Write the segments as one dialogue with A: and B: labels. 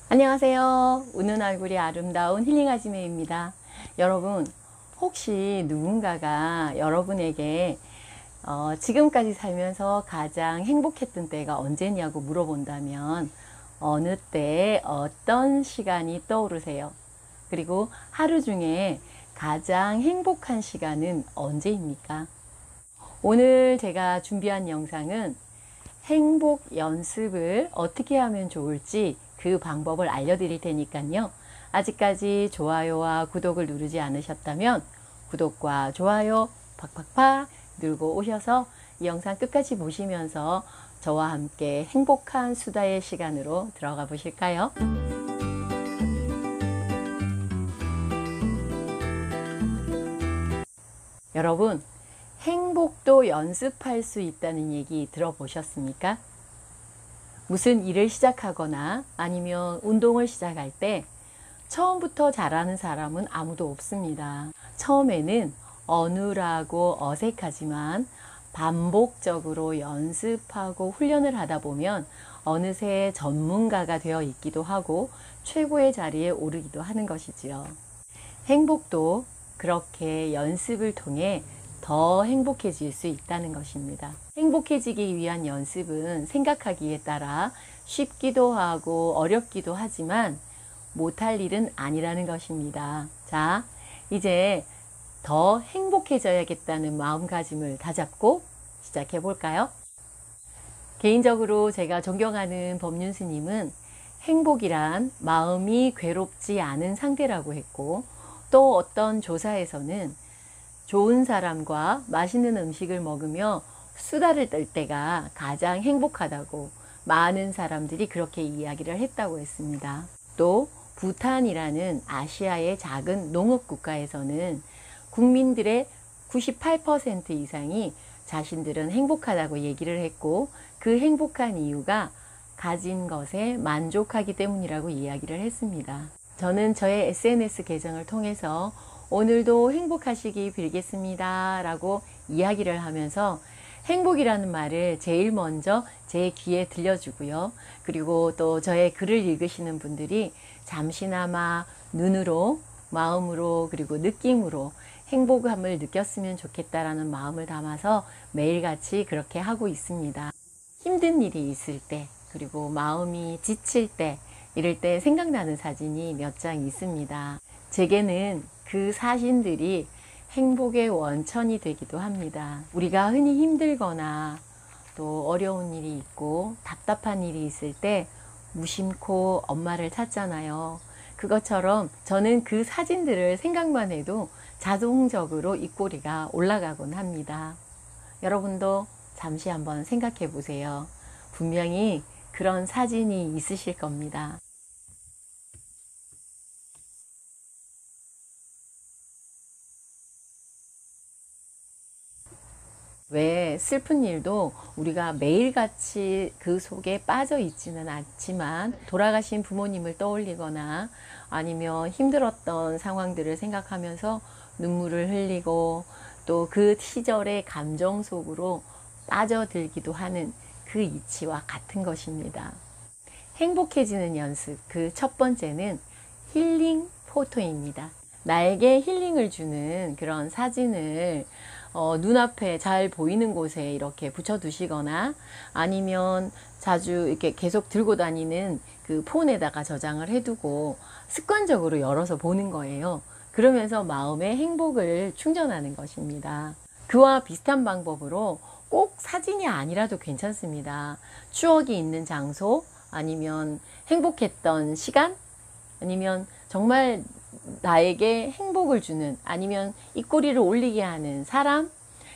A: 안녕하세요. 웃는 얼굴이 아름다운 힐링 아지매입니다. 여러분, 혹시 누군가가 여러분에게 지금까지 살면서 가장 행복했던 때가 언제냐고 물어본다면 어느 때 어떤 시간이 떠오르세요? 그리고 하루 중에 가장 행복한 시간은 언제입니까? 오늘 제가 준비한 영상은 행복 연습을 어떻게 하면 좋을지 그 방법을 알려드릴 테니까요. 아직까지 좋아요와 구독을 누르지 않으셨다면 구독과 좋아요 팍팍팍 누르고 오셔서 이 영상 끝까지 보시면서 저와 함께 행복한 수다의 시간으로 들어가 보실까요? 여러분, 행복도 연습할 수 있다는 얘기 들어보셨습니까? 무슨 일을 시작하거나 아니면 운동을 시작할 때 처음부터 잘하는 사람은 아무도 없습니다. 처음에는 어눌하고 어색하지만 반복적으로 연습하고 훈련을 하다 보면 어느새 전문가가 되어 있기도 하고 최고의 자리에 오르기도 하는 것이지요. 행복도 그렇게 연습을 통해 더 행복해질 수 있다는 것입니다. 행복해지기 위한 연습은 생각하기에 따라 쉽기도 하고 어렵기도 하지만 못할 일은 아니라는 것입니다. 자, 이제 더 행복해져야겠다는 마음가짐을 다잡고 시작해 볼까요? 개인적으로 제가 존경하는 법륜 스님은 행복이란 마음이 괴롭지 않은 상태라고 했고, 또 어떤 조사에서는 좋은 사람과 맛있는 음식을 먹으며 수다를 떨 때가 가장 행복하다고 많은 사람들이 그렇게 이야기를 했다고 했습니다. 또 부탄이라는 아시아의 작은 농업 국가에서는 국민들의 98% 이상이 자신들은 행복하다고 얘기를 했고, 그 행복한 이유가 가진 것에 만족하기 때문이라고 이야기를 했습니다. 저는 저의 SNS 계정을 통해서 오늘도 행복하시기 빌겠습니다 라고 이야기를 하면서 행복이라는 말을 제일 먼저 제 귀에 들려주고요. 그리고 또 저의 글을 읽으시는 분들이 잠시나마 눈으로, 마음으로, 그리고 느낌으로 행복함을 느꼈으면 좋겠다라는 마음을 담아서 매일같이 그렇게 하고 있습니다. 힘든 일이 있을 때, 그리고 마음이 지칠 때, 이럴 때 생각나는 사진이 몇 장 있습니다. 제게는 그 사진들이 행복의 원천이 되기도 합니다. 우리가 흔히 힘들거나 또 어려운 일이 있고 답답한 일이 있을 때 무심코 엄마를 찾잖아요. 그것처럼 저는 그 사진들을 생각만 해도 자동적으로 입꼬리가 올라가곤 합니다. 여러분도 잠시 한번 생각해 보세요. 분명히 그런 사진이 있으실 겁니다. 왜 슬픈 일도 우리가 매일같이 그 속에 빠져 있지는 않지만 돌아가신 부모님을 떠올리거나 아니면 힘들었던 상황들을 생각하면서 눈물을 흘리고 또 그 시절의 감정 속으로 빠져들기도 하는 그 이치와 같은 것입니다. 행복해지는 연습, 그 첫 번째는 힐링 포토입니다. 나에게 힐링을 주는 그런 사진을 눈앞에 잘 보이는 곳에 이렇게 붙여 두시거나 아니면 자주 이렇게 계속 들고 다니는 그 폰에다가 저장을 해두고 습관적으로 열어서 보는 거예요. 그러면서 마음의 행복을 충전하는 것입니다. 그와 비슷한 방법으로 꼭 사진이 아니라도 괜찮습니다. 추억이 있는 장소, 아니면 행복했던 시간, 아니면 정말 나에게 행복을 주는, 아니면 입꼬리를 올리게 하는 사람,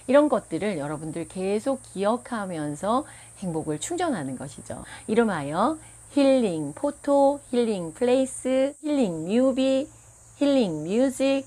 A: 이런 것들을 여러분들 계속 기억하면서 행복을 충전하는 것이죠. 이름하여 힐링 포토, 힐링 플레이스, 힐링 뮤비, 힐링 뮤직,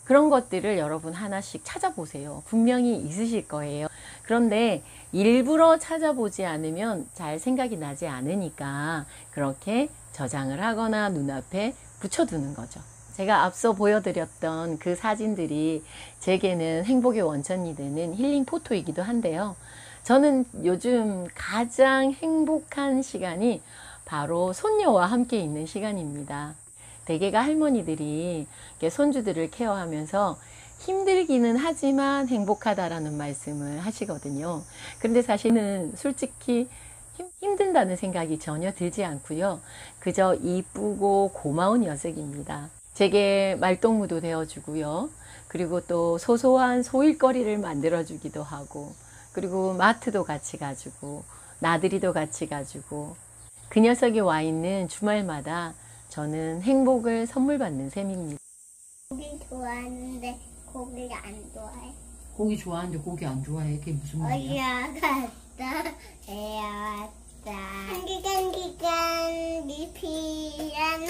A: 그런 것들을 여러분 하나씩 찾아보세요. 분명히 있으실 거예요. 그런데 일부러 찾아보지 않으면 잘 생각이 나지 않으니까 그렇게 저장을 하거나 눈앞에 붙여두는 거죠. 제가 앞서 보여드렸던 그 사진들이 제게는 행복의 원천이 되는 힐링 포토이기도 한데요. 저는 요즘 가장 행복한 시간이 바로 손녀와 함께 있는 시간입니다. 대개가 할머니들이 이렇게 손주들을 케어하면서 힘들기는 하지만 행복하다라는 말씀을 하시거든요. 그런데 사실은 솔직히 힘든다는 생각이 전혀 들지 않고요. 그저 이쁘고 고마운 녀석입니다. 제게 말동무도 되어주고요. 그리고 또 소소한 소일거리를 만들어주기도 하고, 그리고 마트도 같이 가주고, 나들이도 같이 가주고, 그 녀석이 와 있는 주말마다 저는 행복을 선물 받는 셈입니다.
B: 고기 좋아하는데 고기 안 좋아해.
A: 고기 좋아하는데 고기 안 좋아해? 그게 무슨 말이야?
B: 갔다 애야 왔다. 간기 피아노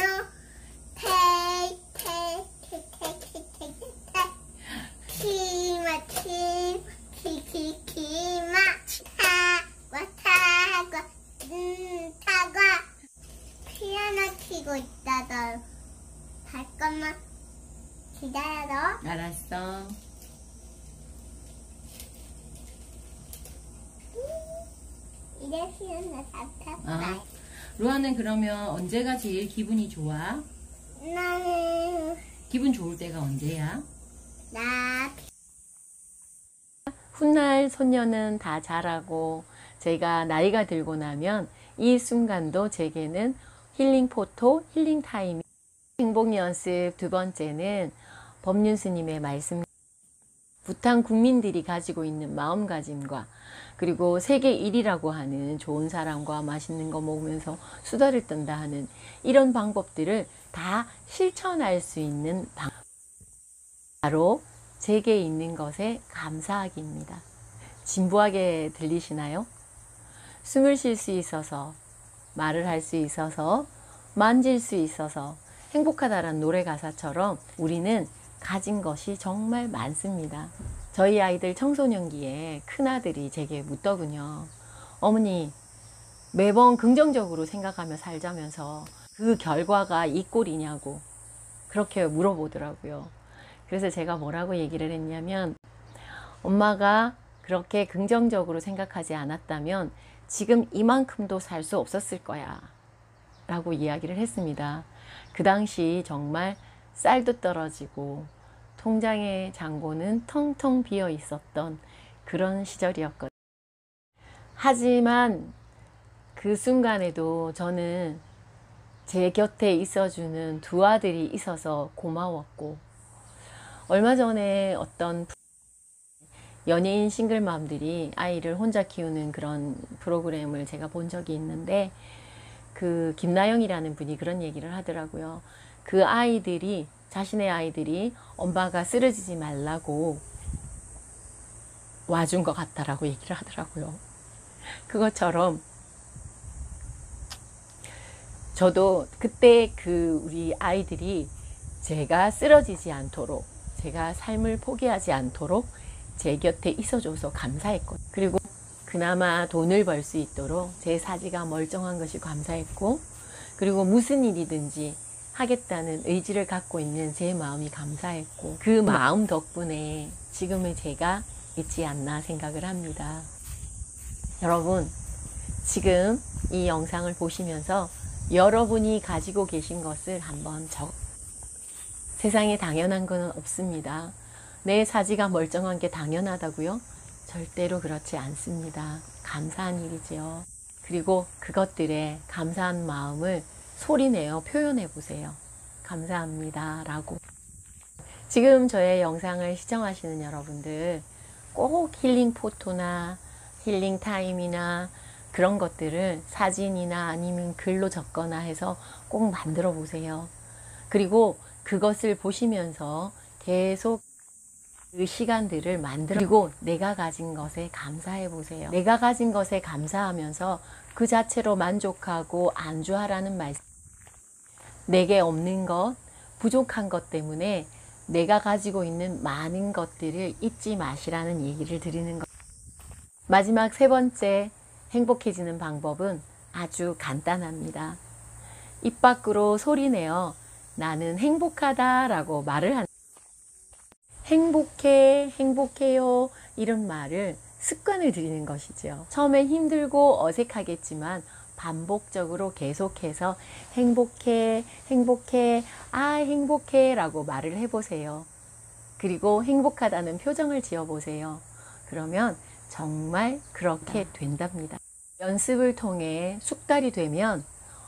B: 키마 타과 피아노 치고 있다. 너 잠깐만 기다려.
A: 알았어.
B: 이래 피아노 잡혔다.
A: 루아는 그러면 언제가 제일 기분이 좋아?
B: 나는
A: 기분 좋을 때가 언제야?
B: 나
A: 훗날 손녀는 다 자라고 제가 나이가 들고 나면 이 순간도 제게는 힐링 포토, 힐링 타임. 행복 연습 두 번째는 법륜 스님의 말씀. 부탄 국민들이 가지고 있는 마음가짐과 그리고 세계 1위라고 하는 좋은 사람과 맛있는 거 먹으면서 수다를 떤다 하는 이런 방법들을 다 실천할 수 있는 방법. 바로 제게 있는 것에 감사하기입니다. 진부하게 들리시나요? 숨을 쉴 수 있어서, 말을 할 수 있어서, 만질 수 있어서 행복하다라는 노래 가사처럼 우리는 가진 것이 정말 많습니다. 저희 아이들 청소년기에 큰아들이 제게 묻더군요. 어머니, 매번 긍정적으로 생각하며 살자면서 그 결과가 이 꼴이냐고 그렇게 물어보더라고요. 그래서 제가 뭐라고 얘기를 했냐면, 엄마가 그렇게 긍정적으로 생각하지 않았다면 지금 이만큼도 살 수 없었을 거야 라고 이야기를 했습니다. 그 당시 정말 쌀도 떨어지고 통장의 잔고는 텅텅 비어 있었던 그런 시절이었거든요. 하지만 그 순간에도 저는 제 곁에 있어주는 두 아들이 있어서 고마웠고, 얼마 전에 어떤 연예인 싱글맘들이 아이를 혼자 키우는 그런 프로그램을 제가 본 적이 있는데, 그 김나영이라는 분이 그런 얘기를 하더라고요. 그 아이들이, 자신의 아이들이 엄마가 쓰러지지 말라고 와준 것 같다라고 얘기를 하더라고요. 그것처럼 저도 그때 그 우리 아이들이 제가 쓰러지지 않도록, 제가 삶을 포기하지 않도록 제 곁에 있어줘서 감사했거든요. 그리고 그나마 돈을 벌 수 있도록 제 사지가 멀쩡한 것이 감사했고, 그리고 무슨 일이든지 하겠다는 의지를 갖고 있는 제 마음이 감사했고, 그 마음 덕분에 지금의 제가 있지 않나 생각을 합니다. 여러분, 지금 이 영상을 보시면서 여러분이 가지고 계신 것을 한번 세상에 당연한 건 없습니다. 내 사지가 멀쩡한 게 당연하다고요? 절대로 그렇지 않습니다. 감사한 일이지요. 그리고 그것들에 감사한 마음을 소리내어 표현해 보세요. 감사합니다 라고. 지금 저의 영상을 시청하시는 여러분들, 꼭 힐링 포토나 힐링 타임이나 그런 것들을 사진이나 아니면 글로 적거나 해서 꼭 만들어 보세요. 그리고 그것을 보시면서 계속 그 시간들을 그리고 내가 가진 것에 감사해 보세요. 내가 가진 것에 감사하면서 그 자체로 만족하고 안주하라는 말씀. 내게 없는 것, 부족한 것 때문에 내가 가지고 있는 많은 것들을 잊지 마시라는 얘기를 드리는 것. 마지막 세 번째 행복해지는 방법은 아주 간단합니다. 입 밖으로 소리내어 나는 행복하다 라고 말을 하는, 행복해, 행복해요 이런 말을 습관을 들이는 것이죠. 처음엔 힘들고 어색하겠지만 반복적으로 계속해서 행복해, 행복해, 아, 행복해 라고 말을 해보세요. 그리고 행복하다는 표정을 지어보세요. 그러면 정말 그렇게 된답니다. 연습을 통해 숙달이 되면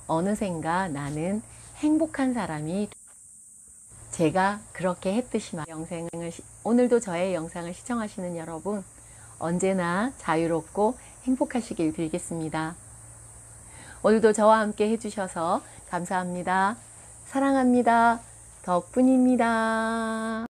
A: 어느샌가 나는 행복한 사람이 제가 그렇게 했듯이 오늘도 저의 영상을 시청하시는 여러분 언제나 자유롭고 행복하시길 빌겠습니다. 오늘도 저와 함께 해주셔서 감사합니다. 사랑합니다. 덕분입니다.